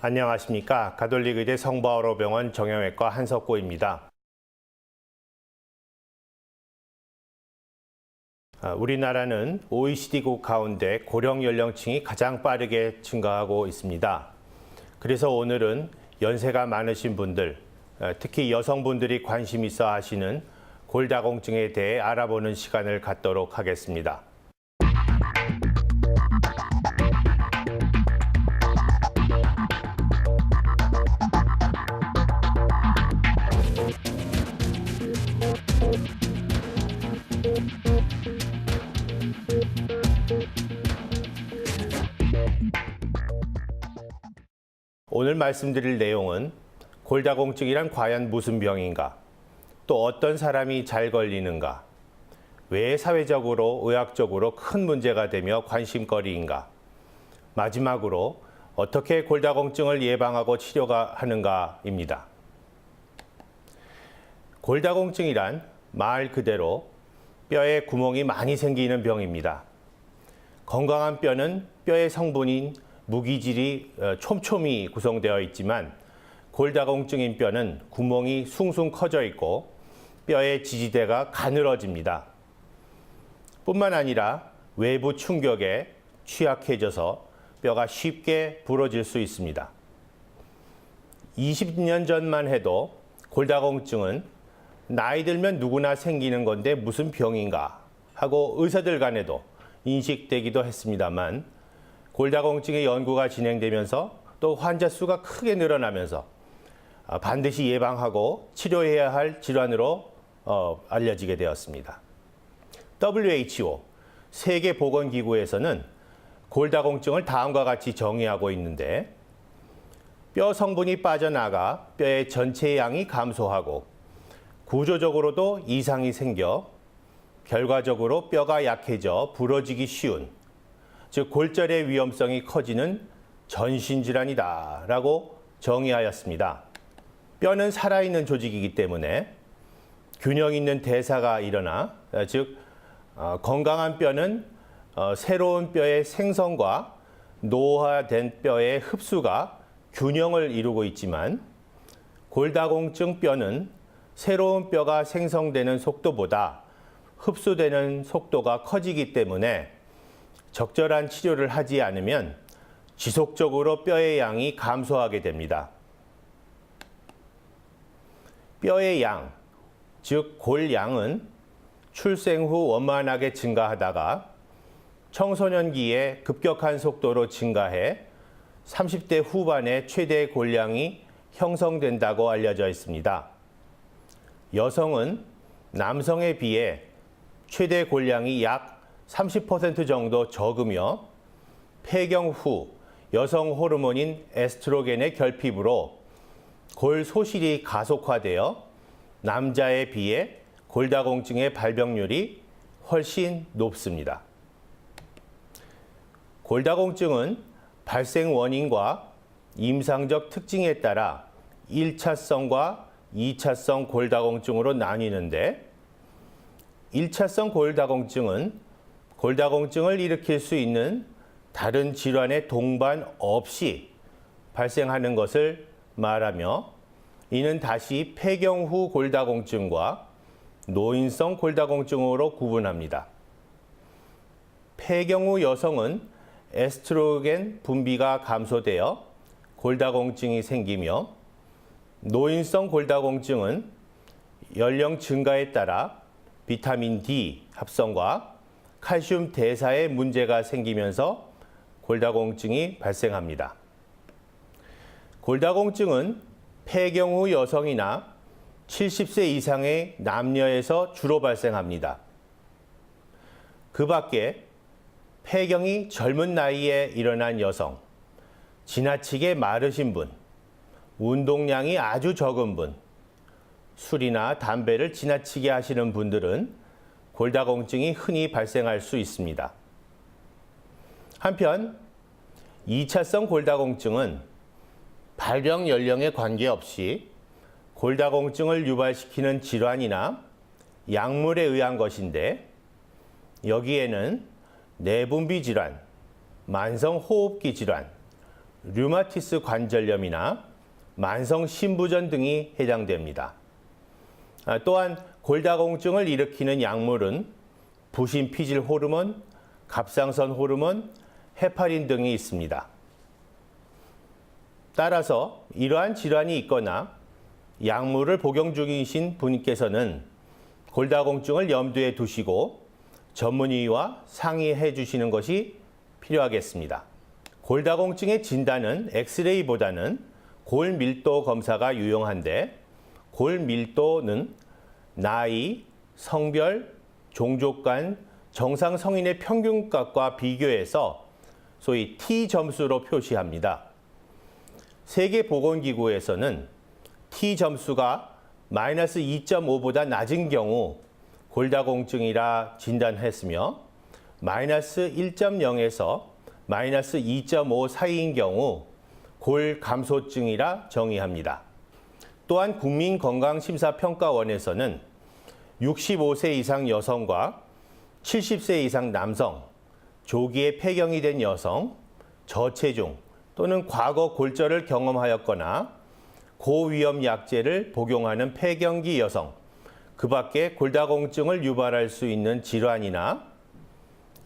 안녕하십니까. 가톨릭의대 성바오로병원 정형외과 한석고입니다. 우리나라는 OECD국 가운데 고령 연령층이 가장 빠르게 증가하고 있습니다. 그래서 오늘은 연세가 많으신 분들, 특히 여성분들이 관심 있어 하시는 골다공증에 대해 알아보는 시간을 갖도록 하겠습니다. 오늘 말씀드릴 내용은 골다공증이란 과연 무슨 병인가? 또 어떤 사람이 잘 걸리는가? 왜 사회적으로, 의학적으로 큰 문제가 되며 관심거리인가? 마지막으로 어떻게 골다공증을 예방하고 치료하는가입니다. 골다공증이란 말 그대로 뼈에 구멍이 많이 생기는 병입니다. 건강한 뼈는 뼈의 성분인 무기질이 촘촘히 구성되어 있지만 골다공증인 뼈는 구멍이 숭숭 커져 있고 뼈의 지지대가 가늘어집니다. 뿐만 아니라 외부 충격에 취약해져서 뼈가 쉽게 부러질 수 있습니다. 20년 전만 해도 골다공증은 나이 들면 누구나 생기는 건데 무슨 병인가 하고 의사들 간에도 인식되기도 했습니다만 골다공증의 연구가 진행되면서 또 환자 수가 크게 늘어나면서 반드시 예방하고 치료해야 할 질환으로 알려지게 되었습니다. WHO, 세계보건기구에서는 골다공증을 다음과 같이 정의하고 있는데 뼈 성분이 빠져나가 뼈의 전체 양이 감소하고 구조적으로도 이상이 생겨 결과적으로 뼈가 약해져 부러지기 쉬운, 즉 골절의 위험성이 커지는 전신질환이다라고 정의하였습니다. 뼈는 살아있는 조직이기 때문에 균형 있는 대사가 일어나, 즉 건강한 뼈는 새로운 뼈의 생성과 노화된 뼈의 흡수가 균형을 이루고 있지만 골다공증 뼈는 새로운 뼈가 생성되는 속도보다 흡수되는 속도가 커지기 때문에 적절한 치료를 하지 않으면 지속적으로 뼈의 양이 감소하게 됩니다. 뼈의 양, 즉 골양은 출생 후 원만하게 증가하다가 청소년기에 급격한 속도로 증가해 30대 후반에 최대 골량이 형성된다고 알려져 있습니다. 여성은 남성에 비해 최대 골량이 약 30% 정도 적으며 폐경 후 여성 호르몬인 에스트로겐의 결핍으로 골 소실이 가속화되어 남자에 비해 골다공증의 발병률이 훨씬 높습니다. 골다공증은 발생 원인과 임상적 특징에 따라 1차성과 2차성 골다공증으로 나뉘는데 1차성 골다공증은 골다공증을 일으킬 수 있는 다른 질환의 동반 없이 발생하는 것을 말하며 이는 다시 폐경 후 골다공증과 노인성 골다공증으로 구분합니다. 폐경 후 여성은 에스트로겐 분비가 감소되어 골다공증이 생기며 노인성 골다공증은 연령 증가에 따라 비타민 D 합성과 칼슘 대사에 문제가 생기면서 골다공증이 발생합니다. 골다공증은 폐경 후 여성이나 70세 이상의 남녀에서 주로 발생합니다. 그 밖에 폐경이 젊은 나이에 일어난 여성, 지나치게 마르신 분, 운동량이 아주 적은 분, 술이나 담배를 지나치게 하시는 분들은 골다공증이 흔히 발생할 수 있습니다. 한편 2차성 골다공증은 발병 연령에 관계없이 골다공증을 유발시키는 질환이나 약물에 의한 것인데 여기에는 내분비 질환, 만성호흡기 질환, 류마티스 관절염이나 만성 신부전 등이 해당됩니다. 또한 골다공증을 일으키는 약물은 부신피질 호르몬, 갑상선 호르몬, 헤파린 등이 있습니다. 따라서 이러한 질환이 있거나 약물을 복용 중이신 분께서는 골다공증을 염두에 두시고 전문의와 상의해 주시는 것이 필요하겠습니다. 골다공증의 진단은 엑스레이보다는 골밀도 검사가 유용한데, 골밀도는 나이, 성별, 종족간, 정상 성인의 평균값과 비교해서 소위 T 점수로 표시합니다. 세계보건기구에서는 T 점수가 마이너스 2.5보다 낮은 경우 골다공증이라 진단했으며, 마이너스 1.0에서 마이너스 2.5 사이인 경우 골감소증이라 정의합니다. 또한 국민건강심사평가원에서는 65세 이상 여성과 70세 이상 남성, 조기에 폐경이 된 여성, 저체중 또는 과거 골절을 경험하였거나 고위험 약제를 복용하는 폐경기 여성, 그 밖에 골다공증을 유발할 수 있는 질환이나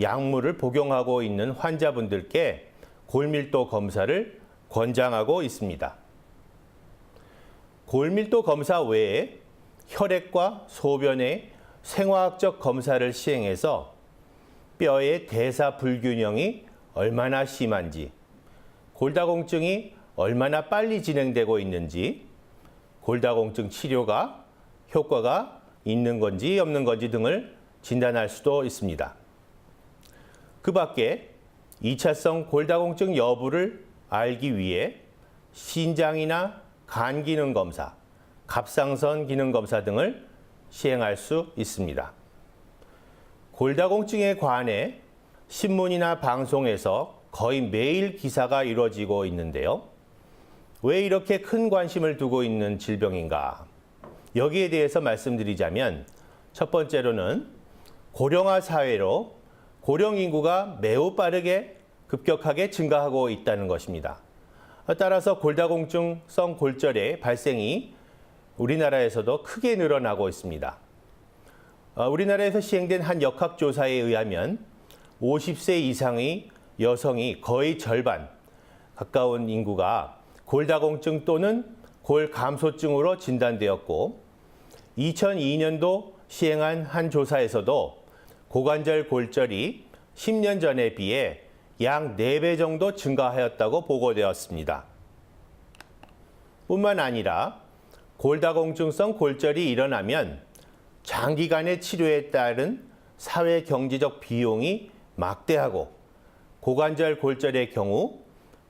약물을 복용하고 있는 환자분들께 골밀도 검사를 권장하고 있습니다. 골밀도 검사 외에 혈액과 소변의 생화학적 검사를 시행해서 뼈의 대사 불균형이 얼마나 심한지, 골다공증이 얼마나 빨리 진행되고 있는지, 골다공증 치료가 효과가 있는 건지 없는 건지 등을 진단할 수도 있습니다. 그 밖에 2차성 골다공증 여부를 알기 위해 신장이나 간 기능 검사, 갑상선 기능 검사 등을 시행할 수 있습니다. 골다공증에 관해 신문이나 방송에서 거의 매일 기사가 이루어지고 있는데요. 왜 이렇게 큰 관심을 두고 있는 질병인가? 여기에 대해서 말씀드리자면, 첫 번째로는 고령화 사회로 고령 인구가 매우 빠르게 급격하게 증가하고 있다는 것입니다. 따라서 골다공증성 골절의 발생이 우리나라에서도 크게 늘어나고 있습니다. 우리나라에서 시행된 한 역학조사에 의하면 50세 이상의 여성이 거의 절반 가까운 인구가 골다공증 또는 골감소증으로 진단되었고, 2002년도 시행한 한 조사에서도 고관절 골절이 10년 전에 비해 약 4배 정도 증가하였다고 보고되었습니다. 뿐만 아니라 골다공증성 골절이 일어나면 장기간의 치료에 따른 사회 경제적 비용이 막대하고, 고관절 골절의 경우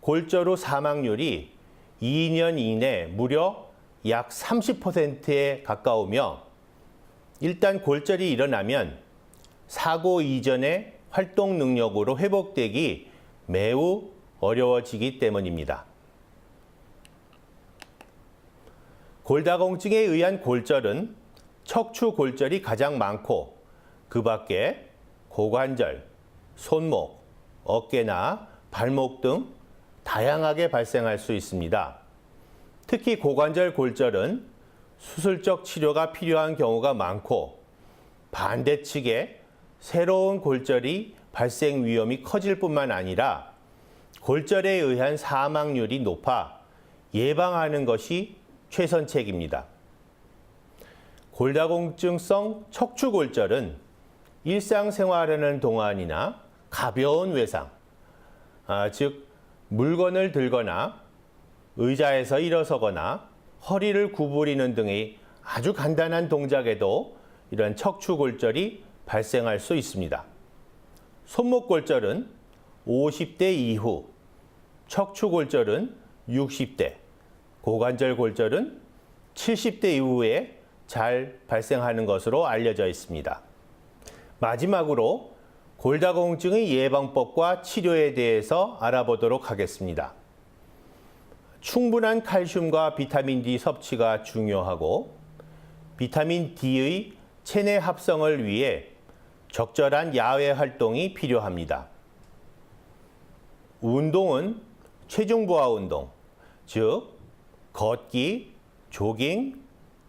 골절 후 사망률이 2년 이내 무려 약 30%에 가까우며, 일단 골절이 일어나면 사고 이전의 활동 능력으로 회복되기 매우 어려워지기 때문입니다. 골다공증에 의한 골절은 척추 골절이 가장 많고, 그 밖에 고관절, 손목, 어깨나 발목 등 다양하게 발생할 수 있습니다. 특히 고관절 골절은 수술적 치료가 필요한 경우가 많고, 반대측에 새로운 골절이 발생 위험이 커질 뿐만 아니라 골절에 의한 사망률이 높아 예방하는 것이 최선책입니다. 골다공증성 척추골절은 일상생활하는 동안이나 가벼운 외상, 즉 물건을 들거나 의자에서 일어서거나 허리를 구부리는 등의 아주 간단한 동작에도 이런 척추골절이 발생할 수 있습니다. 손목골절은 50대 이후, 척추골절은 60대, 고관절 골절은 70대 이후에 잘 발생하는 것으로 알려져 있습니다. 마지막으로 골다공증의 예방법과 치료에 대해서 알아보도록 하겠습니다. 충분한 칼슘과 비타민 D 섭취가 중요하고, 비타민 D의 체내 합성을 위해 적절한 야외 활동이 필요합니다. 운동은 체중 보하 운동, 즉 걷기, 조깅,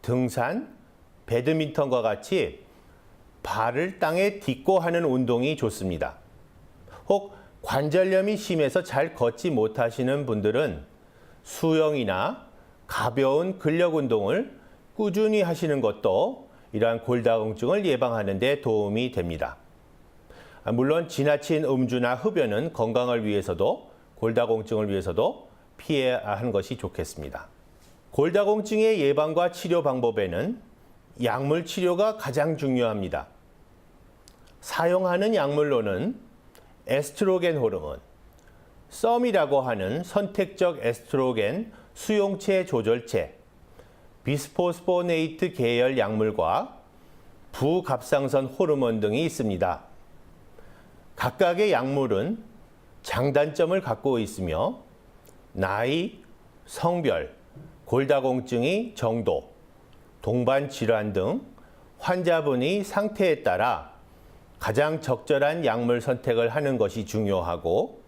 등산, 배드민턴과 같이 발을 땅에 딛고 하는 운동이 좋습니다. 혹 관절염이 심해서 잘 걷지 못하시는 분들은 수영이나 가벼운 근력 운동을 꾸준히 하시는 것도 이러한 골다공증을 예방하는 데 도움이 됩니다. 물론 지나친 음주나 흡연은 건강을 위해서도 골다공증을 위해서도 피해야 하는 것이 좋겠습니다. 골다공증의 예방과 치료 방법에는 약물 치료가 가장 중요합니다. 사용하는 약물로는 에스트로겐 호르몬, 썸이라고 하는 선택적 에스트로겐 수용체 조절체, 비스포스포네이트 계열 약물과 부갑상선 호르몬 등이 있습니다. 각각의 약물은 장단점을 갖고 있으며 나이, 성별, 골다공증의 정도, 동반 질환 등 환자분의 상태에 따라 가장 적절한 약물 선택을 하는 것이 중요하고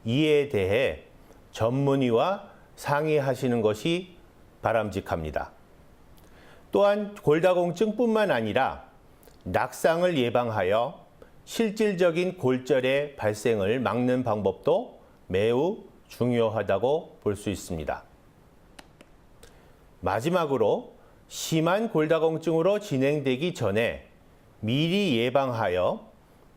이에 대해 전문의와 상의하시는 것이 바람직합니다. 또한 골다공증뿐만 아니라 낙상을 예방하여 실질적인 골절의 발생을 막는 방법도 매우 중요하다고 볼 수 있습니다. 마지막으로 심한 골다공증으로 진행되기 전에 미리 예방하여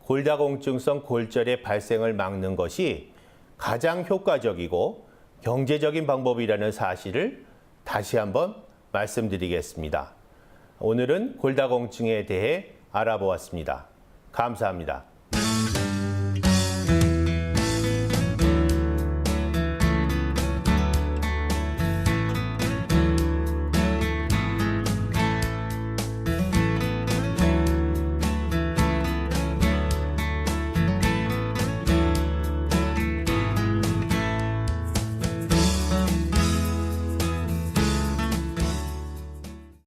골다공증성 골절의 발생을 막는 것이 가장 효과적이고 경제적인 방법이라는 사실을 다시 한번 말씀드리겠습니다. 오늘은 골다공증에 대해 알아보았습니다. 감사합니다.